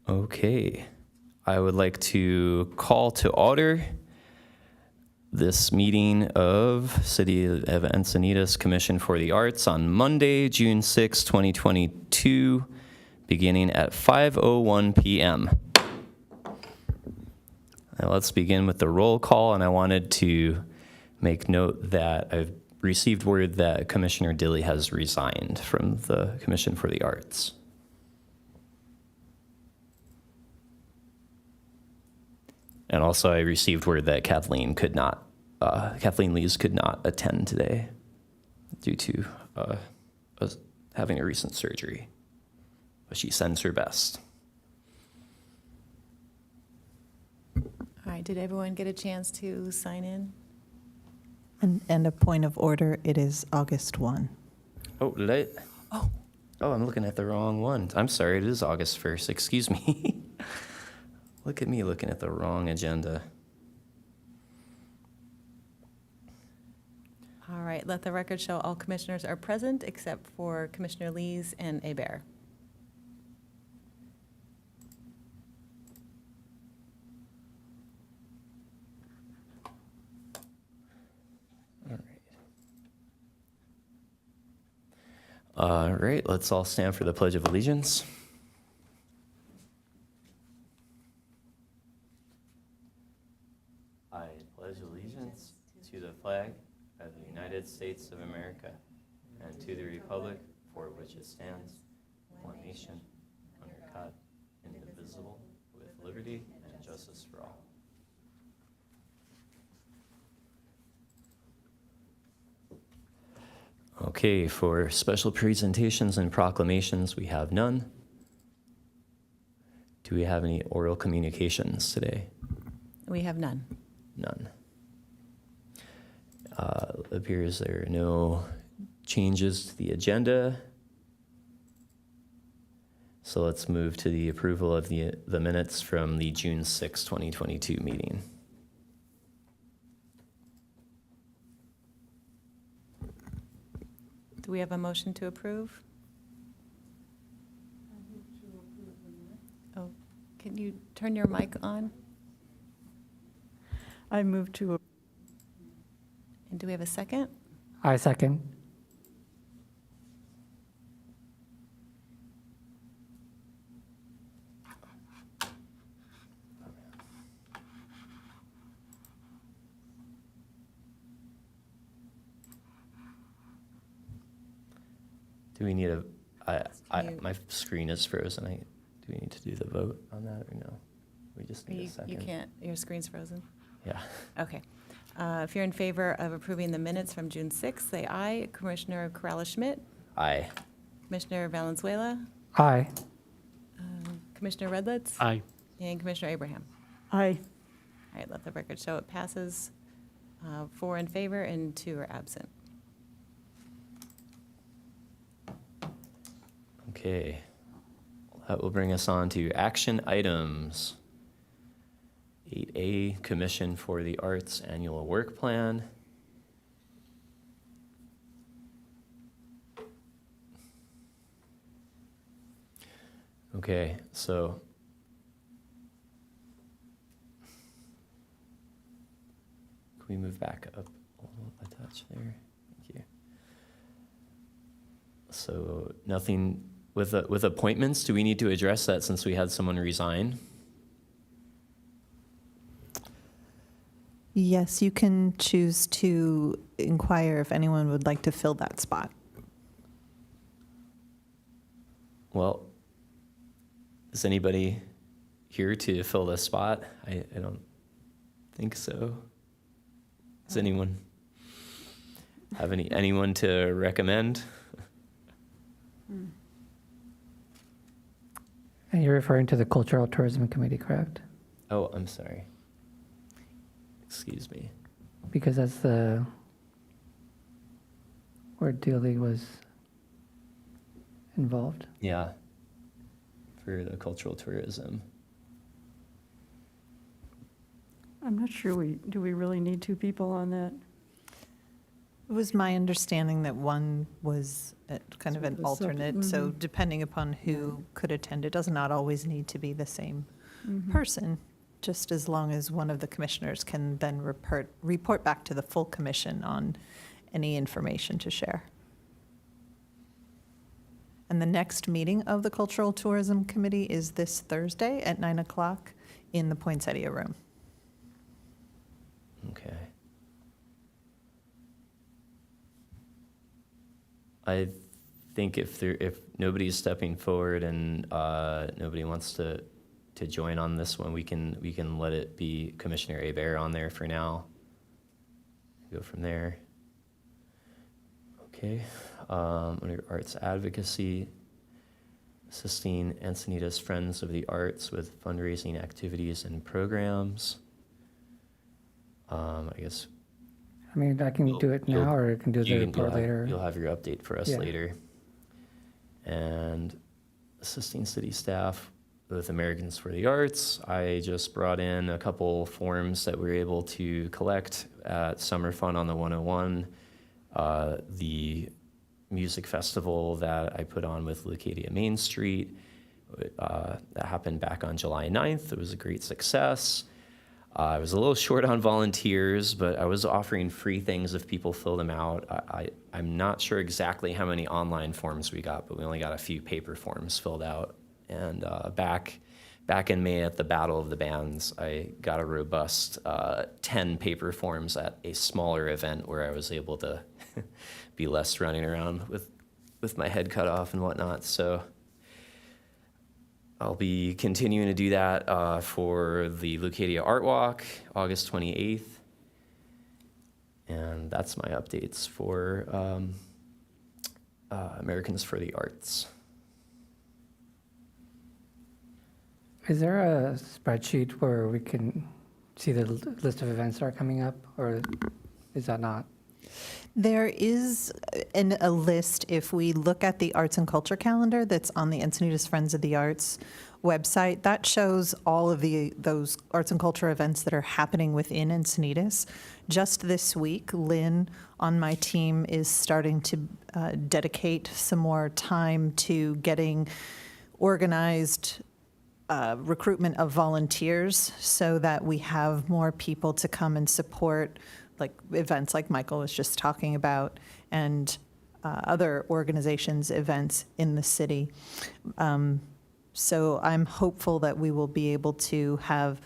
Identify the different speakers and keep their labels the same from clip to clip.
Speaker 1: Okay, I would like to call to order this meeting of City of Encinitas Commission for the Arts on Monday, June 6, 2022, beginning at 5:01 p.m. Now let's begin with the roll call, and I wanted to make note that I've received word that Commissioner Dilley has resigned from the Commission for the Arts. And also I received word that Kathleen Lees could not attend today due to having a recent surgery, but she sends her best.
Speaker 2: All right, did everyone get a chance to sign in?
Speaker 3: And a point of order, it is August 1.
Speaker 1: Oh, did I? Oh, I'm looking at the wrong one. I'm sorry, it is August 1st, excuse me. Look at me looking at the wrong agenda.
Speaker 2: All right, let the record show all commissioners are present except for Commissioner Lees and Hebert.
Speaker 1: All right, let's all stand for the Pledge of Allegiance. I pledge allegiance to the flag of the United States of America and to the republic for which it stands, one nation, under God, indivisible, with liberty and justice for all. Okay, for special presentations and proclamations, we have none. Do we have any oral communications today?
Speaker 2: We have none.
Speaker 1: None. Appears there are no changes to the agenda. So let's move to the approval of the minutes from the June 6, 2022 meeting.
Speaker 2: Do we have a motion to approve? Oh, can you turn your mic on?
Speaker 4: I move to.
Speaker 2: And do we have a second?
Speaker 5: I second.
Speaker 1: Do we need my screen is frozen. Do we need to do the vote on that or no? We just need a second.
Speaker 2: You can't, your screen's frozen?
Speaker 1: Yeah.
Speaker 2: Okay. If you're in favor of approving the minutes from June 6th, say aye. Commissioner Corrales-Schmidt?
Speaker 1: Aye.
Speaker 2: Commissioner Valenzuela?
Speaker 5: Aye.
Speaker 2: Commissioner Redlitz?
Speaker 5: Aye.
Speaker 2: And Commissioner Abraham?
Speaker 4: Aye.
Speaker 2: All right, let the record show it passes 4 in favor and 2 are absent.
Speaker 1: Okay. That will bring us on to action items. 8A, Commission for the Arts Annual Work Plan. Okay, so can we move back up a touch there? Thank you. So nothing with appointments. Do we need to address that since we had someone resign?
Speaker 3: Yes, you can choose to inquire if anyone would like to fill that spot.
Speaker 1: Well, is anybody here to fill this spot? I don't think so. Does anyone have anyone to recommend?
Speaker 5: And you're referring to the Cultural Tourism Committee, correct?
Speaker 1: Oh, I'm sorry. Excuse me.
Speaker 5: Because that's where Dealey was involved.
Speaker 1: Yeah, for the cultural tourism.
Speaker 4: I'm not sure do we really need 2 people on that?
Speaker 3: It was my understanding that one was kind of
Speaker 4: So
Speaker 3: an
Speaker 4: the sub-
Speaker 3: alternate, so depending upon who could attend, it does not always need to be the same person, just as long as one of the commissioners can then report back to the full commission on any information to share. And the next meeting of the Cultural Tourism Committee is this Thursday at 9 o'clock in the Poinsettia Room.
Speaker 1: Okay. I think if nobody's stepping forward and nobody wants to join on this one, we can let it be Commissioner Hebert on there for now. Go from there. Okay. Under arts advocacy, assisting Encinitas Friends of the Arts with fundraising activities and programs. I guess
Speaker 5: I mean, I can do it now, or I can do the report later.
Speaker 1: You'll have your update for us
Speaker 5: Yeah.
Speaker 1: later. And assisting city staff with Americans for the Arts. I just brought in a couple forms that we were able to collect at Summer Fun on the 101. The music festival that I put on with Leucadia Main Street, that happened back on July 9th. It was a great success. I was a little short on volunteers, but I was offering free things if people filled them out. I'm not sure exactly how many online forms we got, but we only got a few paper forms filled out. And back in May at the Battle of the Bands, I got a robust 10 paper forms at a smaller event where I was able to be less running around with my head cut off and whatnot. So I'll be continuing to do that for the Leucadia Art Walk, August 28th. And that's my updates for Americans for the Arts.
Speaker 5: Is there a spreadsheet where we can see the list of events that are coming up, or is that not?
Speaker 3: There is a list, if we look at the arts and culture calendar that's on the Encinitas Friends of the Arts website, that shows all of those arts and culture events that are happening within Encinitas. Just this week, Lynn on my team is starting to dedicate some more time to getting organized recruitment of volunteers so that we have more people to come and support like events like Michael was just talking about, and other organizations' events in the city. So I'm hopeful that we will be able to have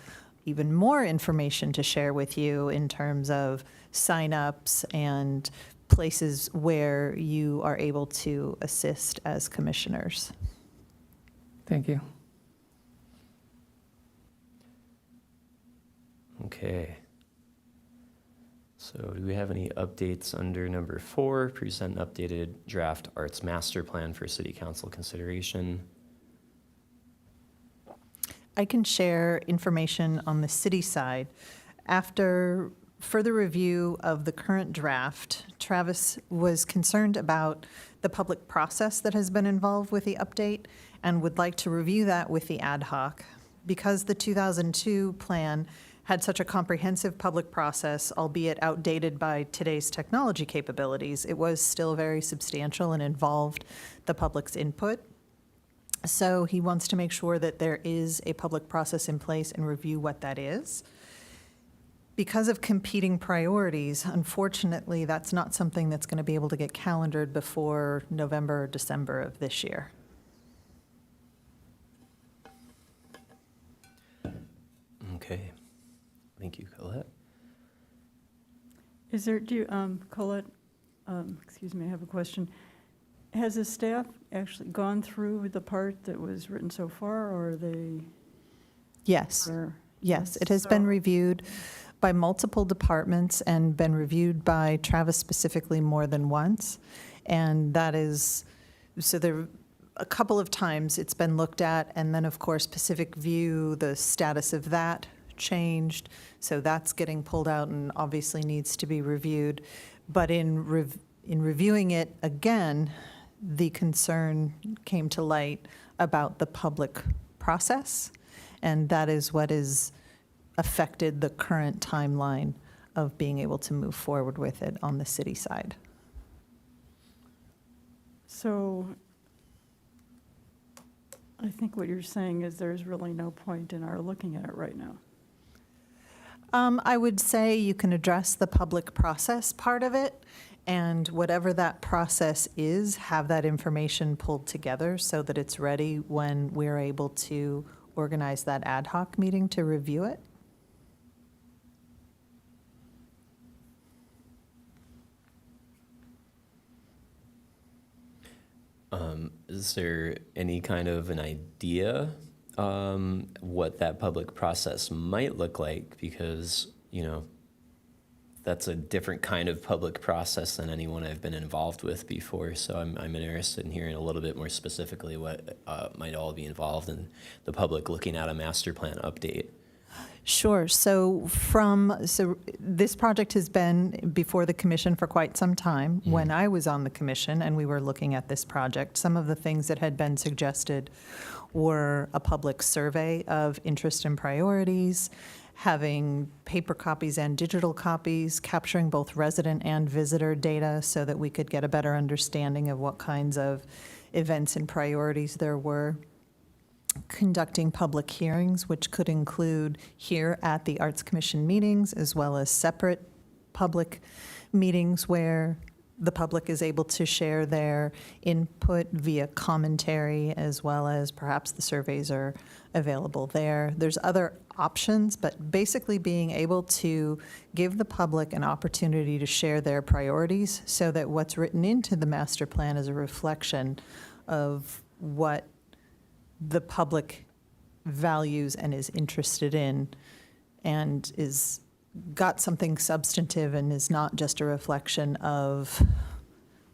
Speaker 3: even more information to share with you in terms of signups and places where you are able to assist as commissioners.
Speaker 5: Thank you.
Speaker 1: Okay. So do we have any updates under number 4, present updated draft arts master plan for city council consideration?
Speaker 3: I can share information on the city side. After further review of the current draft, Travis was concerned about the public process that has been involved with the update and would like to review that with the ad hoc. Because the 2002 plan had such a comprehensive public process, albeit outdated by today's technology capabilities, it was still very substantial and involved the public's input. So he wants to make sure that there is a public process in place and review what that is. Because of competing priorities, unfortunately, that's not something that's going to be able to get calendared before November or December of this year.
Speaker 1: Okay. Thank you, Colette.
Speaker 4: Is there, Colette, excuse me, I have a question. Has the staff actually gone through the part that was written so far, or are they?
Speaker 3: Yes.
Speaker 4: or-
Speaker 3: Yes, it has been reviewed by multiple departments and been reviewed by Travis specifically more than once. And that is, so there, a couple of times it's been looked at, and then, of course, Pacific View, the status of that changed. So that's getting pulled out and obviously needs to be reviewed. But in reviewing it again, the concern came to light about the public process, and that is what has affected the current timeline of being able to move forward with it on the city side.
Speaker 4: So I think what you're saying is there's really no point in our looking at it right now.
Speaker 3: I would say you can address the public process part of it, and whatever that process is, have that information pulled together so that it's ready when we're able to organize that ad hoc meeting to review it.
Speaker 1: Is there any kind of an idea what that public process might look like? Because, you know, that's a different kind of public process than anyone I've been involved with before. So I'm interested in hearing a little bit more specifically what might all be involved in the public looking at a master plan update.
Speaker 3: Sure. So this project has been before the commission for quite some time. When I was on the commission and we were looking at this project, some of the things that had been suggested were a public survey of interest and priorities, having paper copies and digital copies, capturing both resident and visitor data so that we could get a better understanding of what kinds of events and priorities there were. Conducting public hearings, which could include here at the Arts Commission meetings, as well as separate public meetings where the public is able to share their input via commentary, as well as perhaps the surveys are available there. There's other options, but basically being able to give the public an opportunity to share their priorities so that what's written into the master plan is a reflection of what the public values and is interested in, and is got something substantive and is not just a reflection of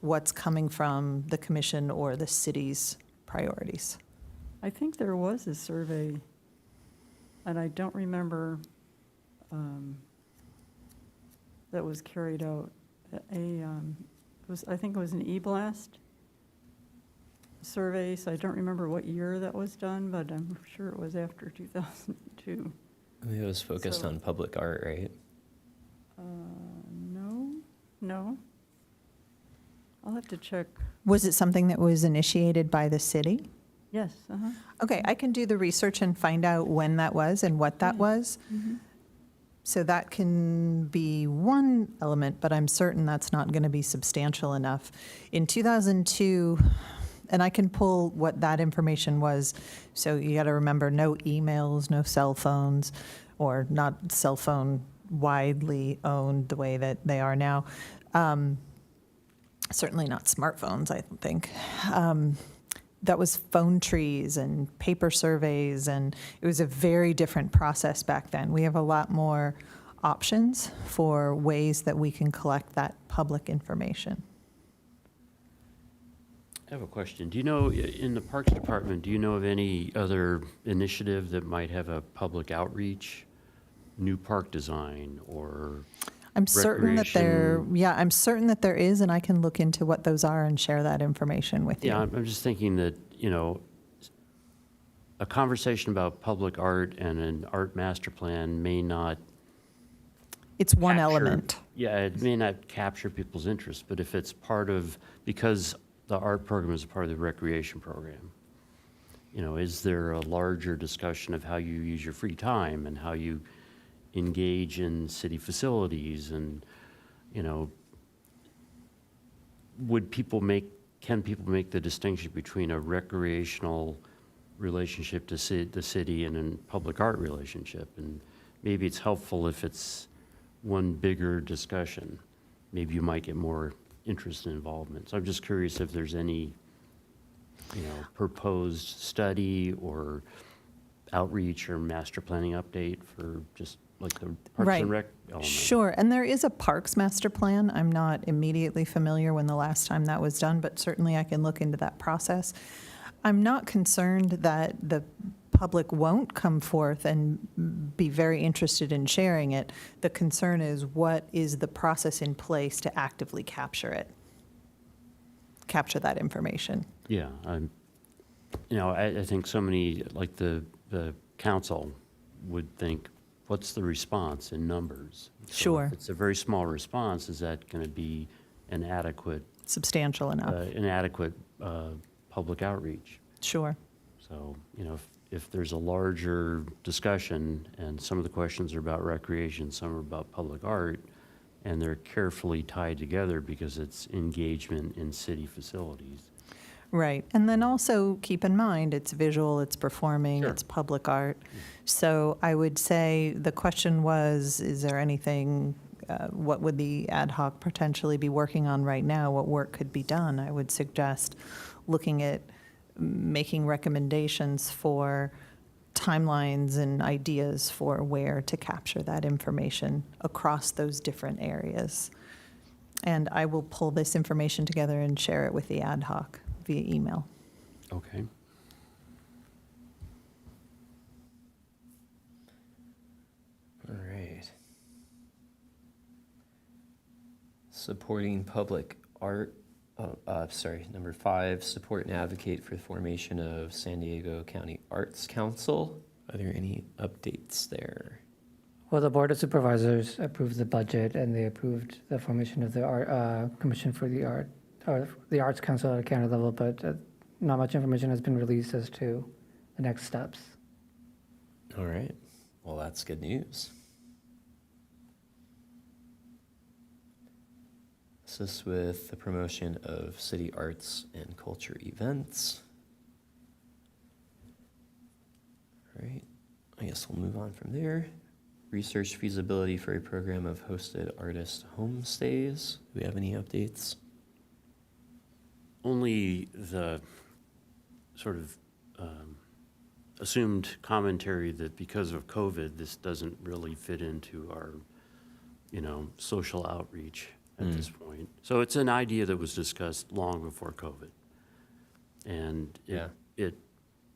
Speaker 3: what's coming from the commission or the city's priorities.
Speaker 4: I think there was a survey, and I don't remember that was carried out. I think it was an e-blast survey, so I don't remember what year that was done, but I'm sure it was after 2002.
Speaker 1: I think it was focused
Speaker 4: So-
Speaker 1: on public art, right?
Speaker 4: No. I'll have to check.
Speaker 3: Was it something that was initiated by the city?
Speaker 4: Yes, uh-huh.
Speaker 3: Okay, I can do the research and find out when that was and what that
Speaker 4: Yeah.
Speaker 3: was. So that can be one element, but I'm certain that's not going to be substantial enough. In 2002, and I can pull what that information was, so you got to remember, no emails, no cell phones, or not cell phone widely owned the way that they are now. Certainly not smartphones, I think. That was phone trees and paper surveys, and it was a very different process back then. We have a lot more options for ways that we can collect that public information.
Speaker 6: I have a question. Do you know, in the Parks Department, do you know of any other initiative that might have a public outreach, new park design, or
Speaker 3: I'm certain that I'm certain that there is, and I can look into what those are and share that information with you.
Speaker 6: Yeah, I'm just thinking that, you know, a conversation about public art and an art master plan may not
Speaker 3: It's one
Speaker 6: capture-
Speaker 3: element.
Speaker 6: Yeah, it may not capture people's interest, but if it's part of, because the art program is a part of the recreation program, you know, is there a larger discussion of how you use your free time and how you engage in city facilities, and, you know, can people make the distinction between a recreational relationship to the city and a public art relationship? And maybe it's helpful if it's one bigger discussion. Maybe you might get more interest and involvement. So I'm just curious if there's any, you know, proposed study or outreach or master planning update for just like the Parks
Speaker 3: Right.
Speaker 6: and Rec element.
Speaker 3: Sure, and there is a parks master plan. I'm not immediately familiar when the last time that was done, but certainly I can look into that process. I'm not concerned that the public won't come forth and be very interested in sharing it. The concern is, what is the process in place to actively capture that information?
Speaker 6: Yeah, you know, I think so many, like the council would think what's the response in numbers? So
Speaker 3: Sure.
Speaker 6: if it's a very small response, is that going to be an adequate
Speaker 3: Substantial enough.
Speaker 6: Public outreach?
Speaker 3: Sure.
Speaker 6: So, if there's a larger discussion and some of the questions are about recreation, some are about public art, and they're carefully tied together because it's engagement in city facilities.
Speaker 3: Right. And then also keep in mind, it's visual, it's performing,
Speaker 6: Sure.
Speaker 3: it's public art. So I would say the question was, is there anything, what would the ad hoc potentially be working on right now? What work could be done? I would suggest looking at making recommendations for timelines and ideas for where to capture that information across those different areas. And I will pull this information together and share it with the ad hoc via email.
Speaker 6: Okay.
Speaker 1: All right. Supporting public art. Number 5, support and advocate for the formation of San Diego County Arts Council. Are there any updates there?
Speaker 5: Well, the Board of Supervisors approved the budget, and they approved the formation of the Commission for the Art, or the Arts Council at a county level, but not much information has been released as to the next steps.
Speaker 1: All right. Well, that's good news. Assist with the promotion of city arts and culture events. All right. I guess we'll move on from there. Research feasibility for a program of hosted artist homestays. Do we have any updates?
Speaker 6: Only the sort of assumed commentary that because of COVID, this doesn't really fit into our, social outreach at this point. So it's an idea that was discussed long before COVID. And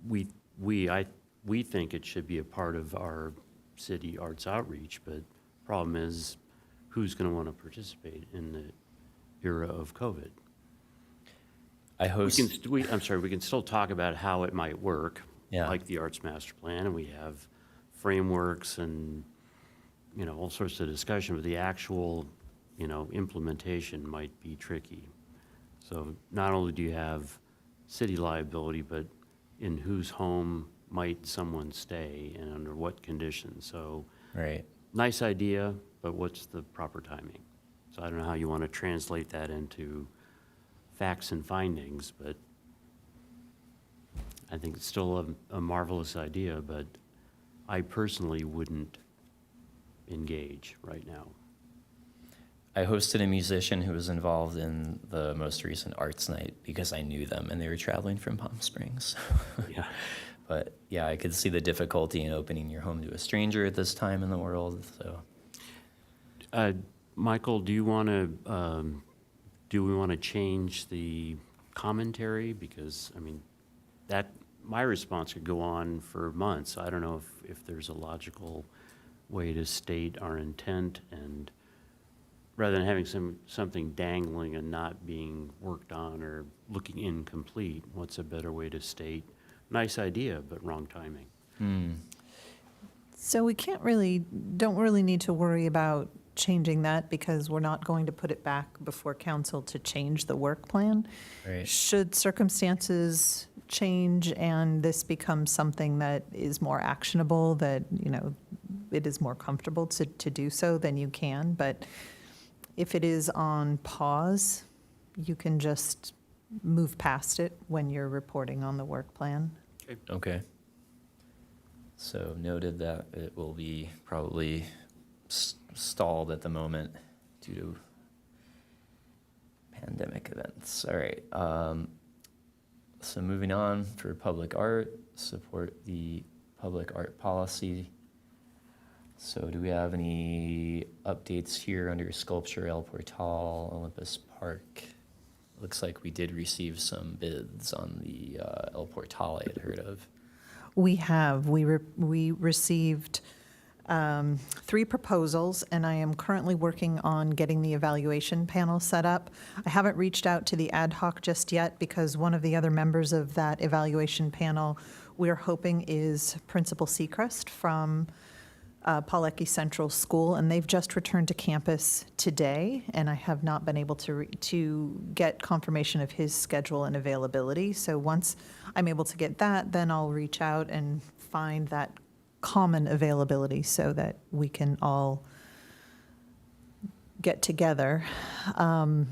Speaker 6: we think it should be a part of our city arts outreach, but problem is, who's going to want to participate in the era of COVID? We can still talk about how it might work, like the Arts Master Plan, and we have frameworks and, all sorts of discussion, but the actual, implementation might be tricky. So not only do you have city liability, but in whose home might someone stay and under what conditions? So
Speaker 1: Right.
Speaker 6: nice idea, but what's the proper timing? So I don't know how you want to translate that into facts and findings, but I think it's still a marvelous idea, but I personally wouldn't engage right now.
Speaker 1: I hosted a musician who was involved in the most recent arts night because I knew them and they were traveling from Palm Springs.
Speaker 6: Yeah.
Speaker 1: But yeah, I could see the difficulty in opening your home to a stranger at this time in the world. So,
Speaker 6: Michael, do we want to change the commentary? Because, my response could go on for months. I don't know if there's a logical way to state our intent, and rather than having something dangling and not being worked on or looking incomplete, what's a better way to state, nice idea, but wrong timing?
Speaker 3: So we don't really need to worry about changing that because we're not going to put it back before council to change the work plan.
Speaker 1: right.
Speaker 3: Should circumstances change and this becomes something that is more actionable, that, it is more comfortable to do so, then you can. But if it is on pause, you can just move past it when you're reporting on the work plan.
Speaker 1: Okay. So noted that it will be probably stalled at the moment due to pandemic events. All right. So moving on, for public art, support the public art policy. So do we have any updates here under sculpture, El Portal, Olympus Park? Looks like we did receive some bids on the El Portal I had heard of.
Speaker 3: We have. We received 3 proposals, and I am currently working on getting the evaluation panel set up. I haven't reached out to the ad hoc just yet because one of the other members of that evaluation panel we're hoping is Principal Seacrest from Pawlecki Central School, and they've just returned to campus today, and I have not been able to get confirmation of his schedule and availability. So once I'm able to get that, then I'll reach out and find that common availability so that we can all get together. And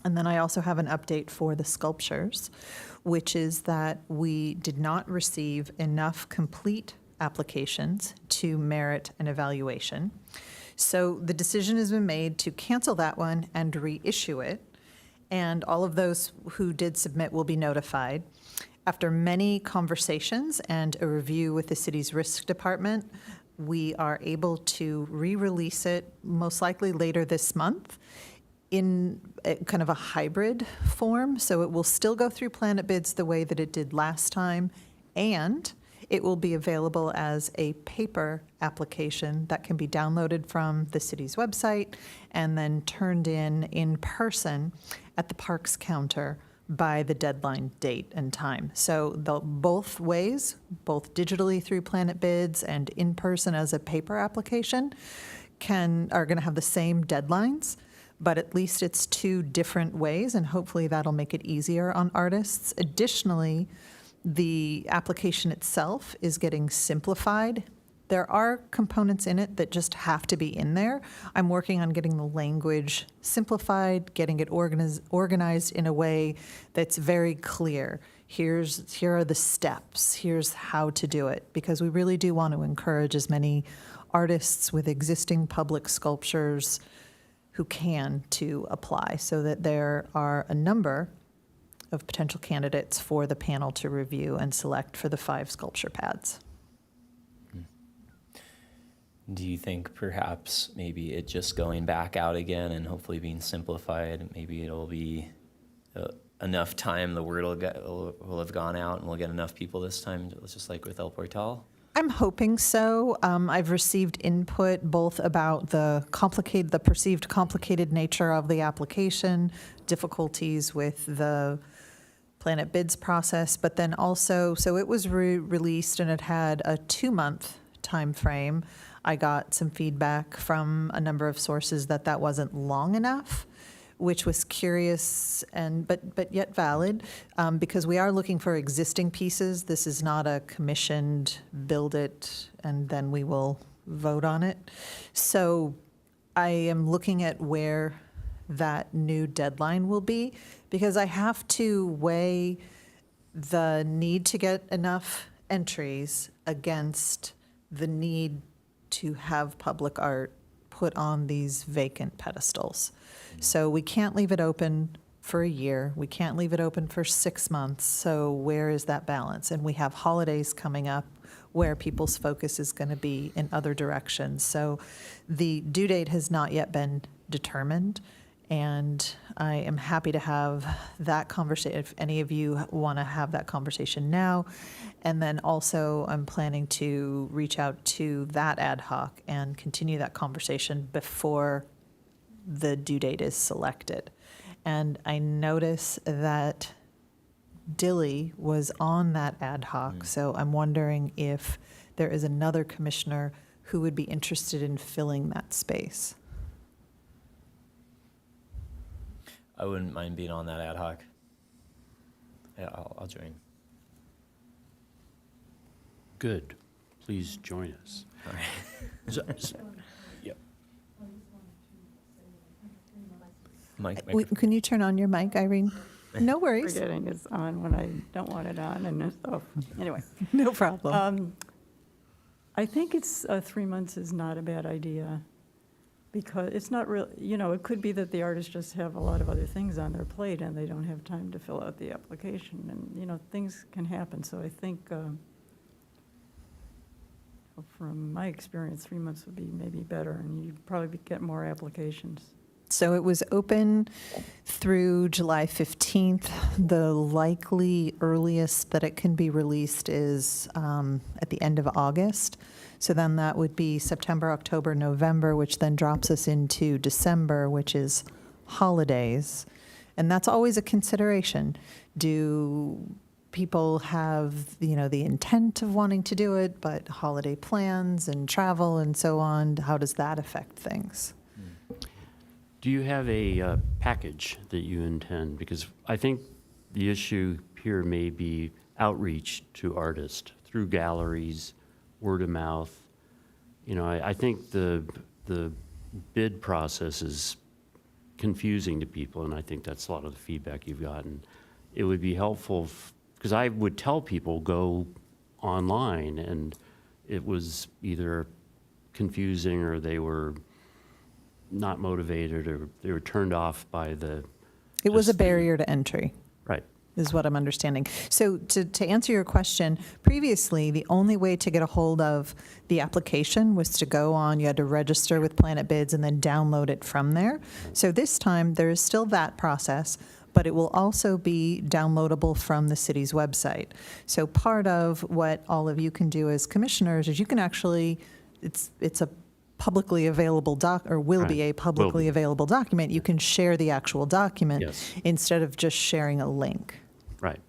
Speaker 3: then I also have an update for the sculptures, which is that we did not receive enough complete applications to merit an evaluation. So the decision has been made to cancel that one and reissue it. And all of those who did submit will be notified. After many conversations and a review with the city's risk department, we are able to re-release it most likely later this month in kind of a hybrid form. So it will still go through Planet Bids the way that it did last time, and it will be available as a paper application that can be downloaded from the city's website and then turned in person at the parks counter by the deadline date and time. So both ways, both digitally through Planet Bids and in person as a paper application, are going to have the same deadlines, but at least it's two different ways, and hopefully that'll make it easier on artists. Additionally, the application itself is getting simplified. There are components in it that just have to be in there. I'm working on getting the language simplified, getting it organized in a way that's very clear. Here are the steps. Here's how to do it, because we really do want to encourage as many artists with existing public sculptures who can to apply, so that there are a number of potential candidates for the panel to review and select for the 5 sculpture pads.
Speaker 1: Do you think perhaps maybe it just going back out again and hopefully being simplified, maybe it'll be enough time, the word will have gone out and we'll get enough people this time, just like with El Portal?
Speaker 3: I'm hoping so. I've received input both about the perceived complicated nature of the application, difficulties with the Planet Bids process, but then also, so it was released and it had a 2-month time frame. I got some feedback from a number of sources that wasn't long enough, which was curious but yet valid, because we are looking for existing pieces. This is not a commissioned build it and then we will vote on it. So I am looking at where that new deadline will be, because I have to weigh the need to get enough entries against the need to have public art put on these vacant pedestals. So we can't leave it open for a year. We can't leave it open for 6 months. So where is that balance? And we have holidays coming up where people's focus is going to be in other directions. So the due date has not yet been determined. And I am happy to have that conversation if any of you want to have that conversation now. And then also I'm planning to reach out to that ad hoc and continue that conversation before the due date is selected. And I notice that Dilly was on that ad hoc, so I'm wondering if there is another commissioner who would be interested in filling that space.
Speaker 1: I wouldn't mind being on that ad hoc. Yeah, I'll join.
Speaker 6: Good. Please join us.
Speaker 1: All right. Yep. Mike.
Speaker 3: Can you turn on your mic, Irene? No worries.
Speaker 4: Forgetting it's on when I don't want it on, and so, anyway.
Speaker 3: No problem.
Speaker 4: I think 3 months is not a bad idea, because it's not real, it could be that the artists just have a lot of other things on their plate and they don't have time to fill out the application, and, things can happen. So I think, from my experience, 3 months would be maybe better, and you'd probably get more applications.
Speaker 3: So it was open through July 15th. The likely earliest that it can be released is at the end of August. So then that would be September, October, November, which then drops us into December, which is holidays. And that's always a consideration. Do people have, the intent of wanting to do it, but holiday plans and travel and so on, how does that affect things?
Speaker 6: Do you have a package that you intend? Because I think the issue here may be outreach to artists through galleries, word of mouth. I think the bid process is confusing to people, and I think that's a lot of the feedback you've gotten. It would be helpful, because I would tell people, go online, and it was either confusing or they were not motivated or they were turned off by the.
Speaker 3: It was a
Speaker 6: just the-
Speaker 3: barrier to entry,
Speaker 6: Right.
Speaker 3: is what I'm understanding. So to answer your question, previously, the only way to get a hold of the application was to go on, you had to register with Planet Bids and then download it from there. So this time, there is still that process, but it will also be downloadable from the city's website. So part of what all of you can do as commissioners is you can actually, it's a publicly available or will be
Speaker 6: Right.
Speaker 3: a publicly available document. You can share the actual document
Speaker 6: Yes.
Speaker 3: instead of just sharing a link.
Speaker 6: Right.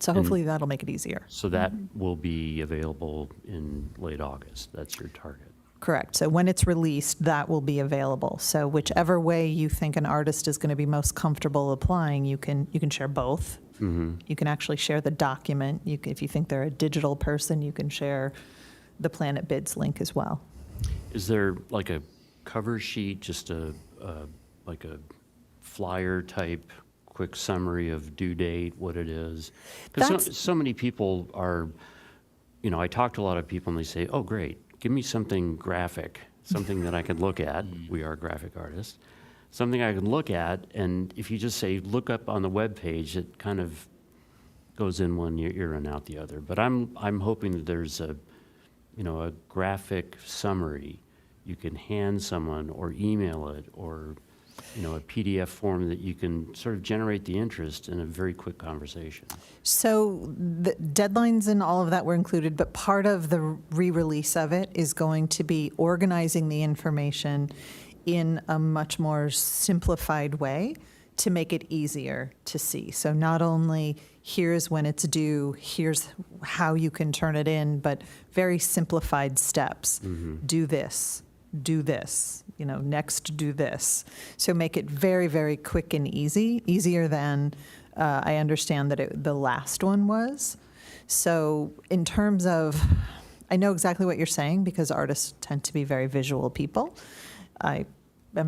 Speaker 3: So hopefully that'll make it easier.
Speaker 6: So that will be available in late August. That's your target.
Speaker 3: Correct. So when it's released, that will be available. So whichever way you think an artist is going to be most comfortable applying, you can share both. You can actually share the document. If you think they're a digital person, you can share the Planet Bids link as well.
Speaker 6: Is there like a cover sheet, just like a flyer type, quick summary of due date, what it is? Because
Speaker 3: That's-
Speaker 6: so many people are, I talk to a lot of people and they say, oh, great, give me something graphic, something that I can look at. We are graphic artists. Something I can look at, and if you just say, look up on the webpage, it kind of goes in one ear and out the other. But I'm hoping that there's a graphic summary you can hand someone or email it, or, a PDF form that you can sort of generate the interest in a very quick conversation.
Speaker 3: So the deadlines and all of that were included, but part of the re-release of it is going to be organizing the information in a much more simplified way to make it easier to see. So not only here's when it's due, here's how you can turn it in, but very simplified steps. Do this, next do this. So make it very, very quick and easy, easier than I understand that the last one was. So in terms of, I know exactly what you're saying because artists tend to be very visual people. I'm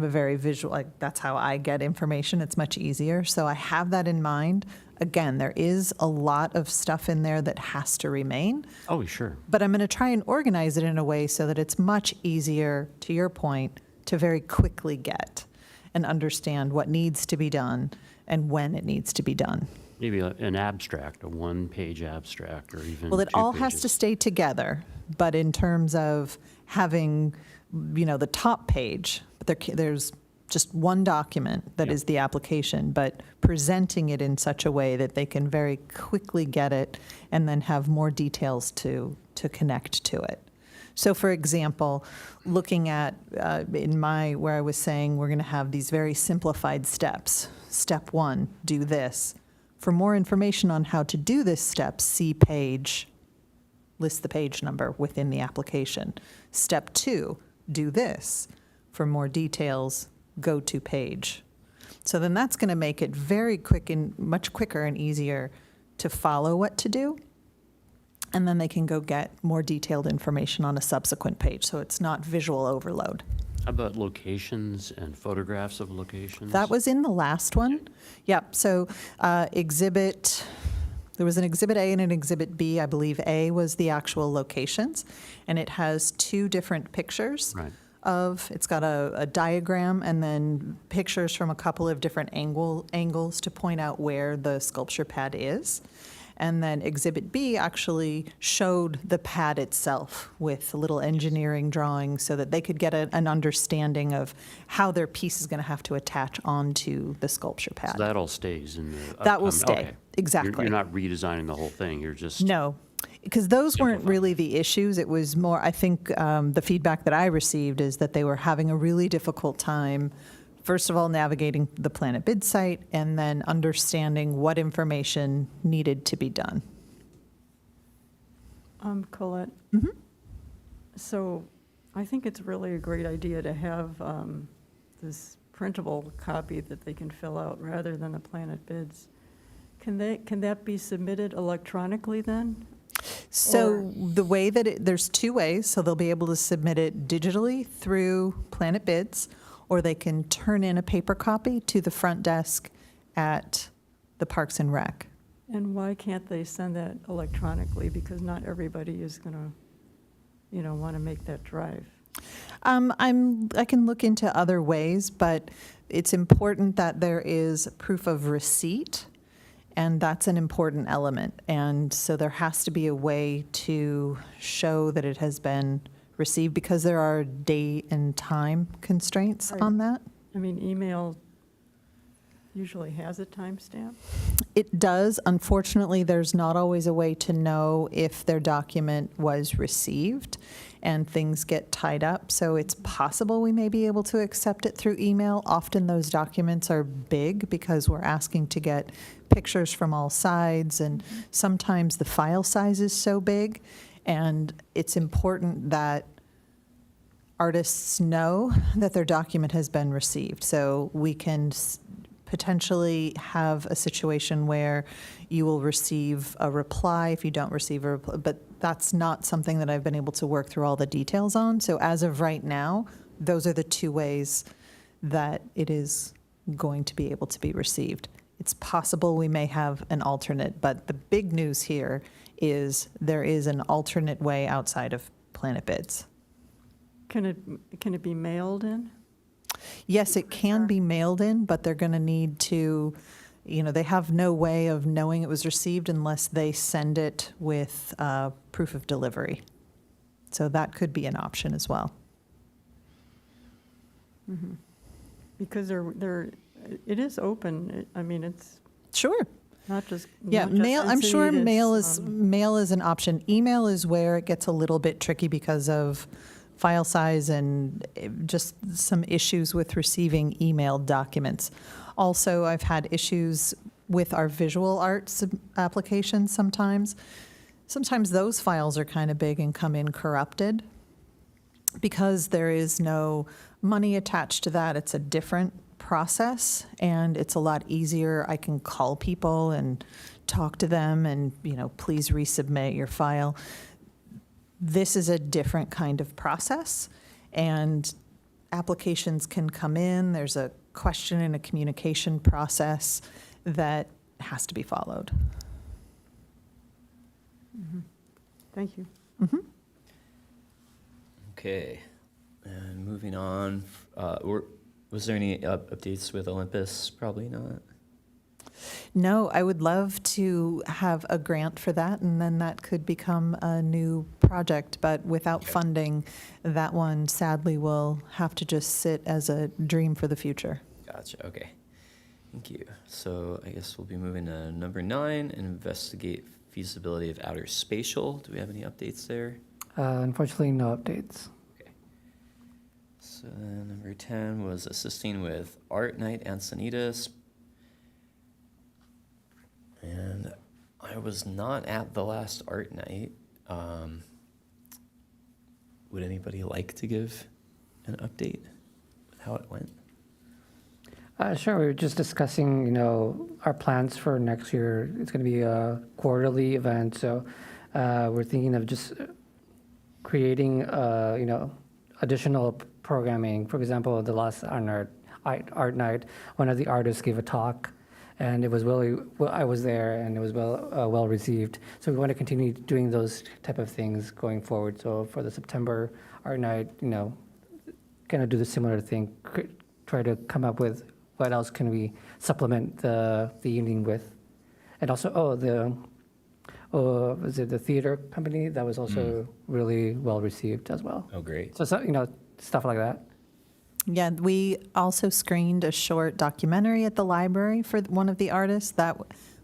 Speaker 3: a very visual, that's how I get information. It's much easier. So I have that in mind. Again, there is a lot of stuff in there that has to remain,
Speaker 6: Oh, sure.
Speaker 3: but I'm going to try and organize it in a way so that it's much easier, to your point, to very quickly get and understand what needs to be done and when it needs to be done.
Speaker 6: Maybe an abstract, a one-page abstract, or even
Speaker 3: Well, it
Speaker 6: 2
Speaker 3: all has to
Speaker 6: pages.
Speaker 3: stay together, but in terms of having, the top page, there's just one document that
Speaker 6: Yeah.
Speaker 3: is the application, but presenting it in such a way that they can very quickly get it and then have more details to connect to it. So for example, looking at where I was saying we're going to have these very simplified steps. Step 1, do this. For more information on how to do this step, see page, list the page number within the application. Step 2, do this. For more details, go to page. So then that's going to make it very quick and much quicker and easier to follow what to do. And then they can go get more detailed information on a subsequent page, so it's not visual overload.
Speaker 6: How about locations and photographs of locations?
Speaker 3: That was in the last one. Yep, so there was an Exhibit A and an Exhibit B. I believe A was the actual locations, and it has 2 different pictures.
Speaker 6: Right.
Speaker 3: It's got a diagram and then pictures from a couple of different angles to point out where the sculpture pad is. And then Exhibit B actually showed the pad itself with a little engineering drawings so that they could get an understanding of how their piece is going to have to attach onto the sculpture pad.
Speaker 6: So that all stays in the.
Speaker 3: That will
Speaker 6: upcoming-
Speaker 3: stay,
Speaker 6: okay. You're-
Speaker 3: exactly.
Speaker 6: You're not redesigning the whole thing, you're just.
Speaker 3: No, because those weren't
Speaker 6: Simplify.
Speaker 3: really the issues. It was more, I think the feedback that I received is that they were having a really difficult time first of all, navigating the Planet Bid site and then understanding what information needed to be done.
Speaker 4: Colette?
Speaker 3: Mhm.
Speaker 4: So I think it's really a great idea to have this printable copy that they can fill out rather than the Planet Bids. Can that be submitted electronically then?
Speaker 3: So the way that there's two ways, so they'll be able to submit it digitally through Planet Bids, or they can turn in a paper copy to the front desk at the Parks and Rec.
Speaker 4: And why can't they send that electronically? Because not everybody is going to, want to make that drive.
Speaker 3: I can look into other ways, but it's important that there is proof of receipt, and that's an important element. And so there has to be a way to show that it has been received, because there are date and time constraints
Speaker 4: Right.
Speaker 3: on that.
Speaker 4: I mean, email usually has a timestamp.
Speaker 3: It does. Unfortunately, there's not always a way to know if their document was received, and things get tied up. So it's possible we may be able to accept it through email. Often those documents are big because we're asking to get pictures from all sides, and sometimes the file size is so big. And it's important that artists know that their document has been received. So we can potentially have a situation where you will receive a reply if you don't receive a reply, but that's not something that I've been able to work through all the details on. So as of right now, those are the two ways that it is going to be able to be received. It's possible we may have an alternate, but the big news here is there is an alternate way outside of Planet Bids.
Speaker 4: Can it be mailed in?
Speaker 3: Yes, it can be mailed in, but they're going to need to, they have no way of knowing it was received unless they send it with proof of delivery. So that could be an option as well.
Speaker 4: Mhm. Because it is open. I mean, it's
Speaker 3: Sure.
Speaker 4: not just.
Speaker 3: Yeah,
Speaker 4: not just
Speaker 3: mail, I'm sure
Speaker 4: Encinitas,
Speaker 3: mail is an option. Email is where it gets a little bit tricky because of file size and just some issues with receiving emailed documents. Also, I've had issues with our visual arts applications sometimes. Sometimes those files are kind of big and come in corrupted. Because there is no money attached to that, it's a different process, and it's a lot easier. I can call people and talk to them and, please resubmit your file. This is a different kind of process, and applications can come in. There's a question and a communication process that has to be followed.
Speaker 4: Thank you.
Speaker 1: Okay, and moving on, was there any updates with Olympus? Probably not.
Speaker 3: No, I would love to have a grant for that, and then that could become a new project. But without
Speaker 1: Okay.
Speaker 3: funding, that one sadly will have to just sit as a dream for the future.
Speaker 1: Gotcha, okay. Thank you. So I guess we'll be moving to number 9, investigate feasibility of outer spatial. Do we have any updates there?
Speaker 5: Unfortunately, no updates.
Speaker 1: So number 10 was assisting with Art Night Encinitas. And I was not at the last art night. Would anybody like to give an update with how it went?
Speaker 5: Sure, we were just discussing, our plans for next year. It's going to be a quarterly event, so we're thinking of just creating, additional programming. For example, the last art night, one of the artists gave a talk, and it was really well. I was there, and it was well received. So we want to continue doing those type of things going forward. So for the September art night, kind of do the similar thing. Try to come up with what else can we supplement the evening with, and also was it the theater company that was also really well received as well.
Speaker 1: Oh, great.
Speaker 5: So stuff like that.
Speaker 3: Yeah, we also screened a short documentary at the library for one of the artists. That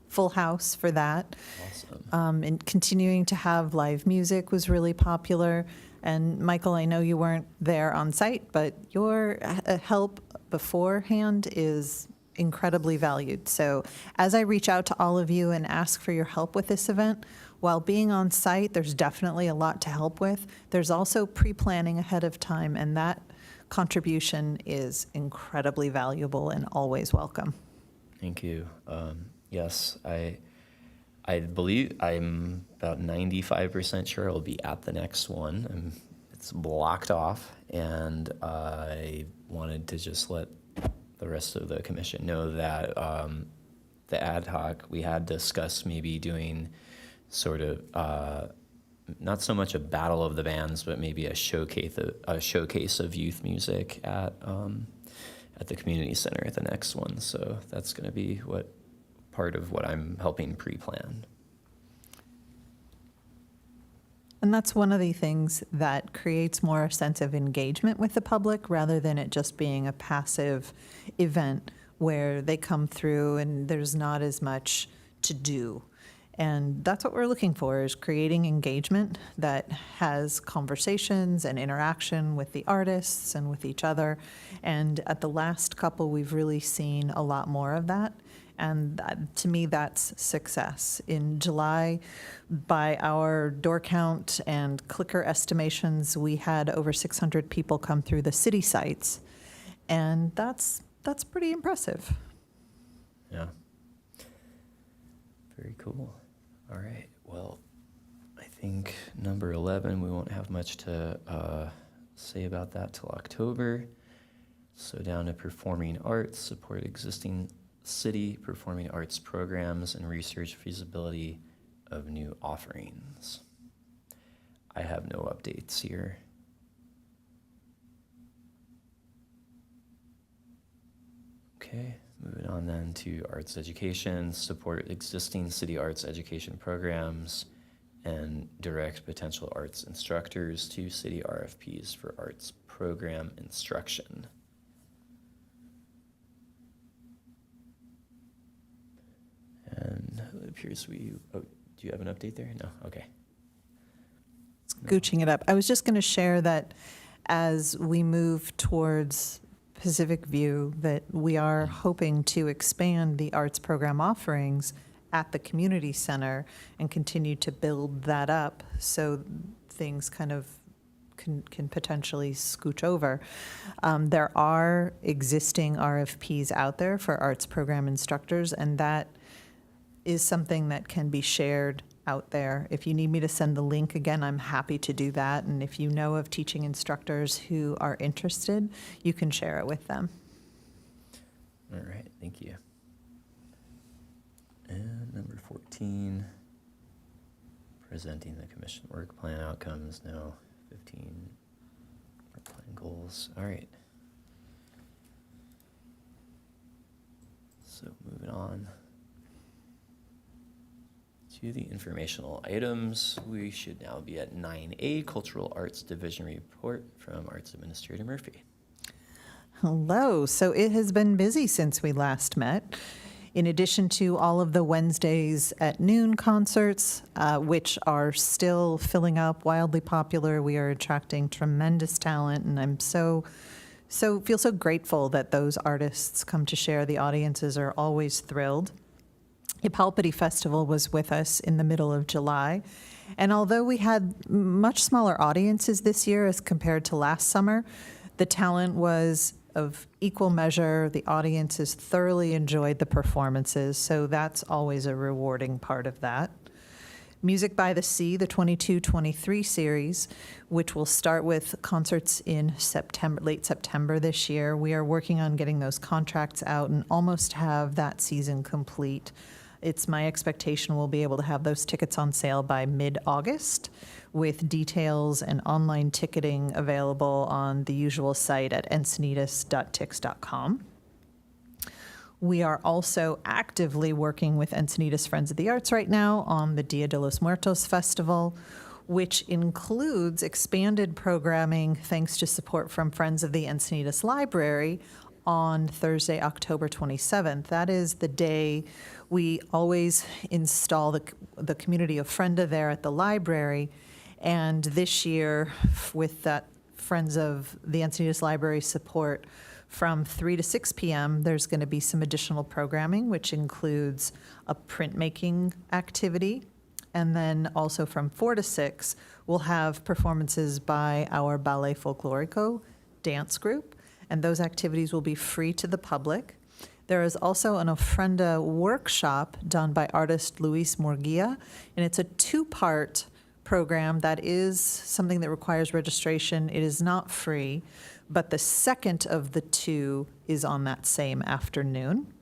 Speaker 3: full house for that.
Speaker 1: Awesome.
Speaker 3: And continuing to have live music was really popular. And Michael, I know you weren't there on site, but your help beforehand is incredibly valued. So as I reach out to all of you and ask for your help with this event, while being on site, there's definitely a lot to help with. There's also pre-planning ahead of time, and that contribution is incredibly valuable and always welcome.
Speaker 1: Thank you. Yes, I believe I'm about 95% sure I'll be at the next one. It's blocked off, and I wanted to just let the rest of the commission know that the ad hoc, we had discussed maybe doing sort of not so much a battle of the bands, but maybe a showcase of youth music at the community center at the next one. So that's going to be part of what I'm helping pre-plan.
Speaker 3: And that's one of the things that creates more a sense of engagement with the public rather than it just being a passive event where they come through and there's not as much to do. And that's what we're looking for, is creating engagement that has conversations and interaction with the artists and with each other. And at the last couple, we've really seen a lot more of that. And to me, that's success. In July, by our door count and clicker estimations, we had over 600 people come through the city sites. And that's pretty impressive.
Speaker 1: Yeah. Very cool. All right. Well, I think number 11, we won't have much to say about that till October. So down to performing arts, support existing city performing arts programs and research feasibility of new offerings. I have no updates here. Okay, moving on then to arts education, support existing city arts education programs and direct potential arts instructors to city RFPs for arts program instruction. And it appears do you have an update there? No, okay.
Speaker 3: Scooching it up. I was just going to share that as we move towards Pacific View, that we are hoping to expand the arts program offerings at the community center and continue to build that up so things kind of can potentially scooch over. There are existing RFPs out there for arts program instructors, and that is something that can be shared out there. If you need me to send the link again, I'm happy to do that. And if you know of teaching instructors who are interested, you can share it with them.
Speaker 1: All right, thank you. And number 14, presenting the commission work plan outcomes. No, 15, work plan goals. All right. So moving on to the informational items, we should now be at 9A, Cultural Arts Division Report from Arts Administrator Murphy.
Speaker 3: Hello. So it has been busy since we last met. In addition to all of the Wednesdays at noon concerts, which are still filling up, wildly popular, we are attracting tremendous talent, and I'm feel so grateful that those artists come to share. The audiences are always thrilled. Ipalpity Festival was with us in the middle of July, and although we had much smaller audiences this year as compared to last summer, the talent was of equal measure. The audiences thoroughly enjoyed the performances, so that's always a rewarding part of that. Music by the Sea, the 22-23 series, which will start with concerts in late September this year. We are working on getting those contracts out and almost have that season complete. It's my expectation we'll be able to have those tickets on sale by mid-August, with details and online ticketing available on the usual site at encinitas.tix.com. We are also actively working with Encinitas Friends of the Arts right now on the Dia de los Muertos Festival, which includes expanded programming thanks to support from Friends of the Encinitas Library on Thursday, October 27th. That is the day we always install the community ofrenda there at the library. And this year, with that Friends of the Encinitas Library support, from 3 to 6 p.m., there's going to be some additional programming, which includes a printmaking activity. And then also from 4 to 6, we'll have performances by our Ballet Folklorico dance group. And those activities will be free to the public. There is also an ofrenda workshop done by artist Luis Murguia, and it's a 2-part program that is something that requires registration. It is not free, but the second of the 2 is on that same afternoon.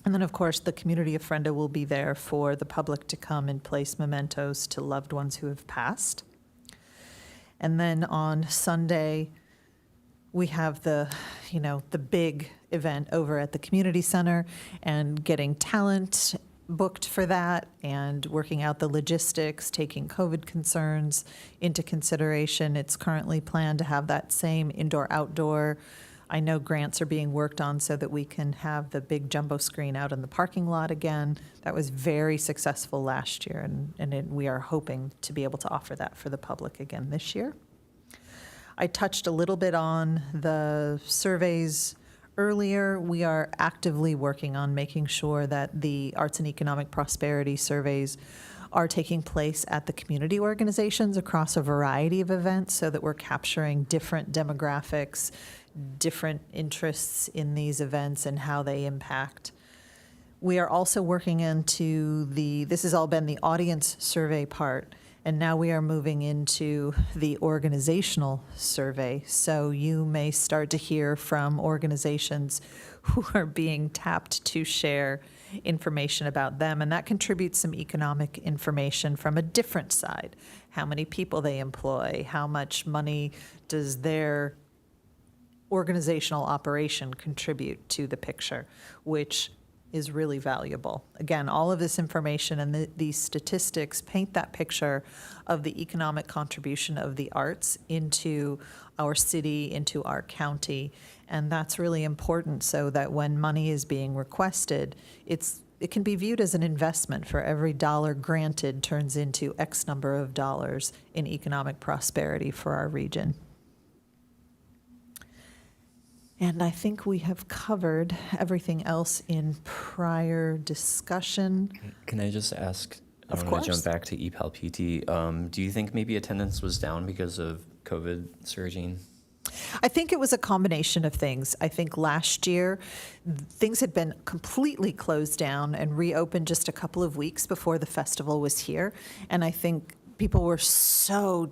Speaker 3: And then, of course, the community ofrenda will be there for the public to come and place mementos to loved ones who have passed. And then on Sunday, we have the big event over at the community center, and getting talent booked for that and working out the logistics, taking COVID concerns into consideration. It's currently planned to have that same indoor-outdoor. I know grants are being worked on so that we can have the big jumbo screen out in the parking lot again. That was very successful last year, and we are hoping to be able to offer that for the public again this year. I touched a little bit on the surveys earlier. We are actively working on making sure that the arts and economic prosperity surveys are taking place at the community organizations across a variety of events so that we're capturing different demographics, different interests in these events and how they impact. We are also working into this has all been the audience survey part, and now we are moving into the organizational survey. So you may start to hear from organizations who are being tapped to share information about them, and that contributes some economic information from a different side. How many people they employ, how much money does their organizational operation contribute to the picture, which is really valuable. Again, all of this information and these statistics paint that picture of the economic contribution of the arts into our city, into our county, and that's really important so that when money is being requested, it can be viewed as an investment. For every dollar granted turns into X number of dollars in economic prosperity for our region. And I think we have covered everything else in prior discussion.
Speaker 1: Can I just ask, I
Speaker 3: Of
Speaker 1: want to
Speaker 3: course.
Speaker 1: jump back to EPAL-PT. Do you think maybe attendance was down because of COVID surging?
Speaker 3: I think it was a combination of things. I think last year, things had been completely closed down and reopened just a couple of weeks before the festival was here. And I think people were so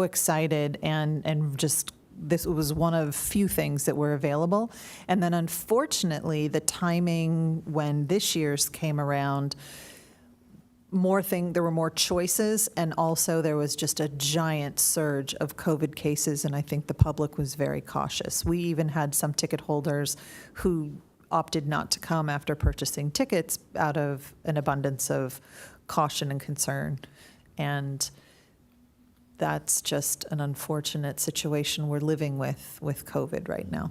Speaker 3: excited and just this was one of few things that were available. And then unfortunately, the timing when this year's came around, there were more choices, and also there was just a giant surge of COVID cases, and I think the public was very cautious. We even had some ticket holders who opted not to come after purchasing tickets out of an abundance of caution and concern. And that's just an unfortunate situation we're living with COVID right now.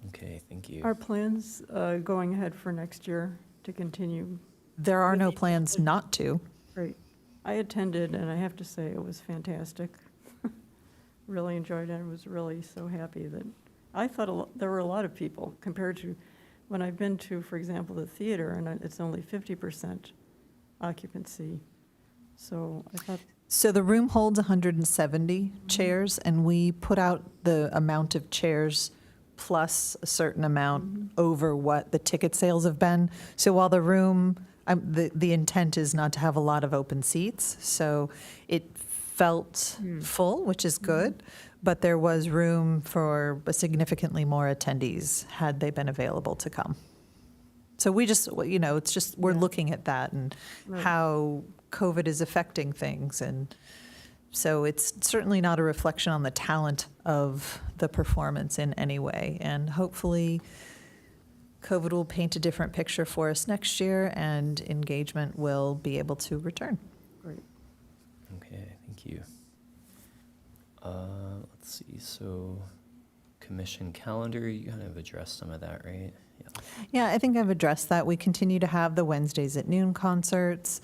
Speaker 1: Okay, thank you.
Speaker 4: Are plans going ahead for next year to continue?
Speaker 3: There are no plans not to.
Speaker 4: Great. I attended, and I have to say, it was fantastic. Really enjoyed it. I was really so happy that I thought there were a lot of people compared to when I've been to, for example, the theater, and it's only 50% occupancy. So I thought.
Speaker 3: So the room holds 170 chairs, and we put out the amount of chairs plus a certain amount over what the ticket sales have been. So while the room, the intent is not to have a lot of open seats, so it felt full, which is good, but there was room for significantly more attendees had they been available to come. So we just, it's just, we're looking at that and how COVID is affecting things. And so it's certainly not a reflection on the talent of the performance in any way. And hopefully COVID will paint a different picture for us next year and engagement will be able to return.
Speaker 4: Great.
Speaker 1: Okay, thank you. Let's see, so commission calendar, you kind of addressed some of that, right? Yeah.
Speaker 3: Yeah, I think I've addressed that. We continue to have the Wednesdays at noon concerts.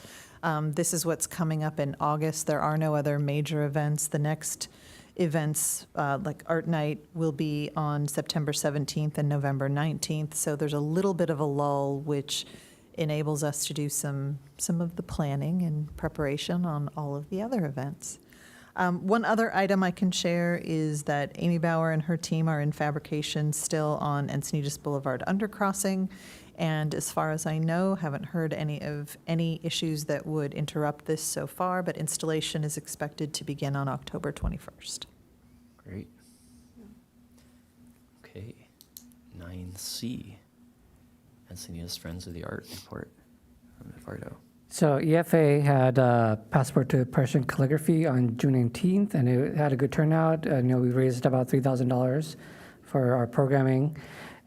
Speaker 3: This is what's coming up in August. There are no other major events. The next events, like Art Night, will be on September 17th and November 19th. So there's a little bit of a lull, which enables us to do some of the planning and preparation on all of the other events. One other item I can share is that Amy Bauer and her team are in fabrication still on Encinitas Boulevard undercrossing. And as far as I know, haven't heard any issues that would interrupt this so far, but installation is expected to begin on October 21st.
Speaker 1: Great. Okay. 9C, Encinitas Friends of the Art report from Eduardo.
Speaker 5: So EFA had a passport to Persian calligraphy on June 18th, and it had a good turnout. We raised about $3,000 for our programming.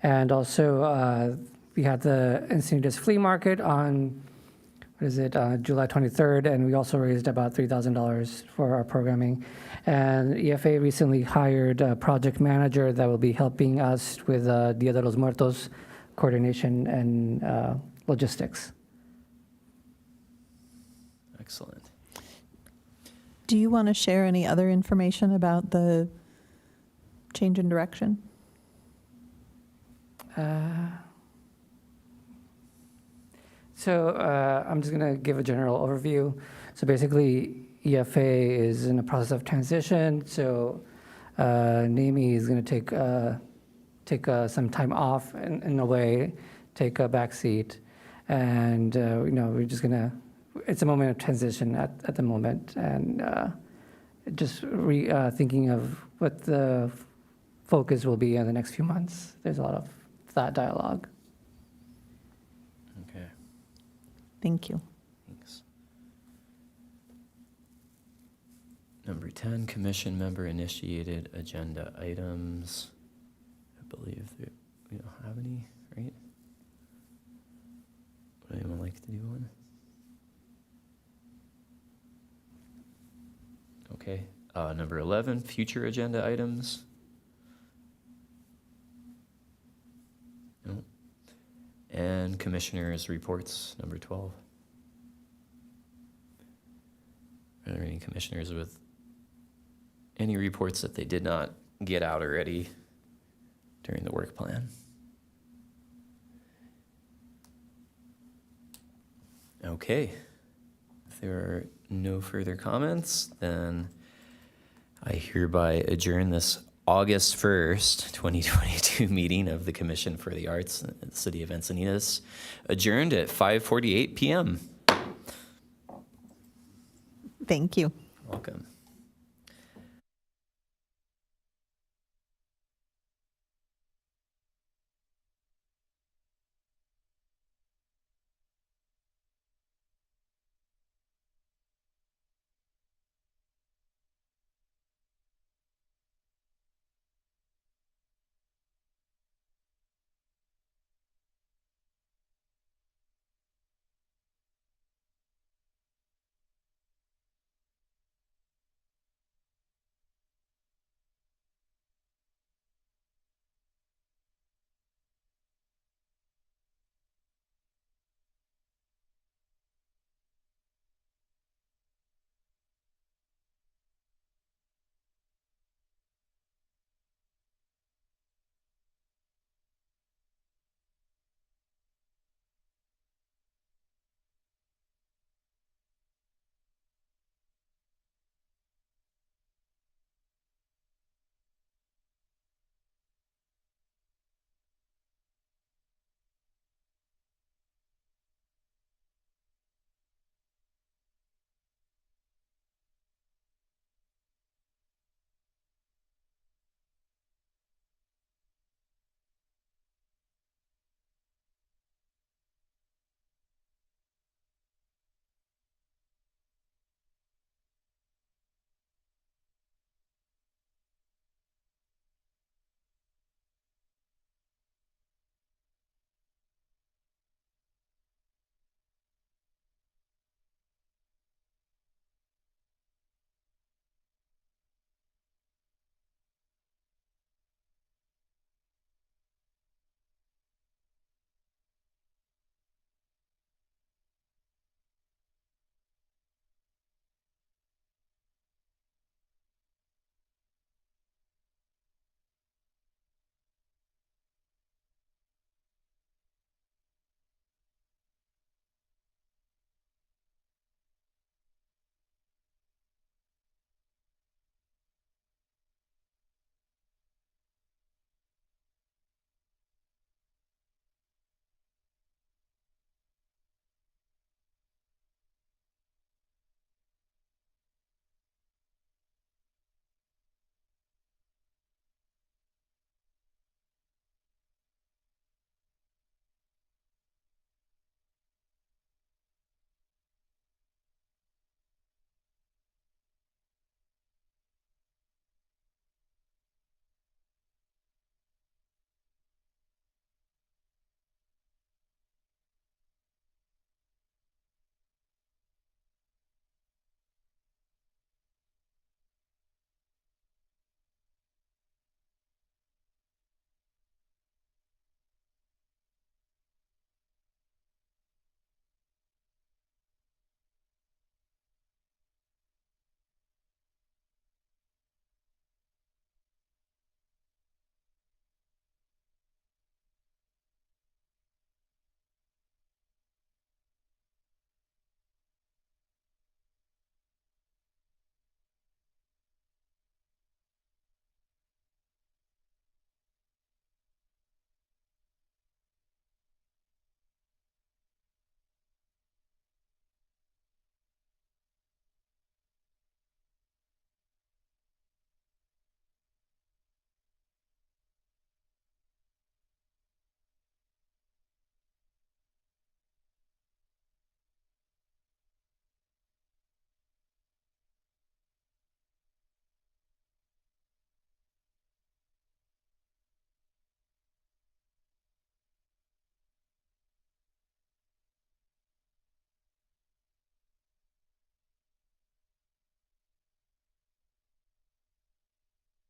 Speaker 5: And also, we had the Encinitas Flea Market on, July 23rd, and we also raised about $3,000 for our programming. And EFA recently hired a project manager that will be helping us with Dia de los Muertos coordination and logistics.
Speaker 1: Excellent.
Speaker 3: Do you want to share any other information about the change in direction?
Speaker 5: So I'm just going to give a general overview. So basically, EFA is in the process of transition. So NAMI is going to take some time off in a way, take a back seat. And, we're just going to, it's a moment of transition at the moment. And just thinking of what the focus will be in the next few months. There's a lot of that dialogue.
Speaker 1: Okay.
Speaker 3: Thank you.
Speaker 1: Thanks. Number 10, commission member initiated agenda items. I believe that we don't have any, right? Would anyone like to do one? Okay. Number 11, future agenda items. No. And commissioners' reports, number 12. Are there any commissioners with any reports that they did not get out already during the work plan? Okay. If there are no further comments, then I hereby adjourn this August 1st, 2022 meeting of the Commission for the Arts in the City of Encinitas, adjourned at 5:48 p.m.
Speaker 3: Thank you.
Speaker 1: Welcome.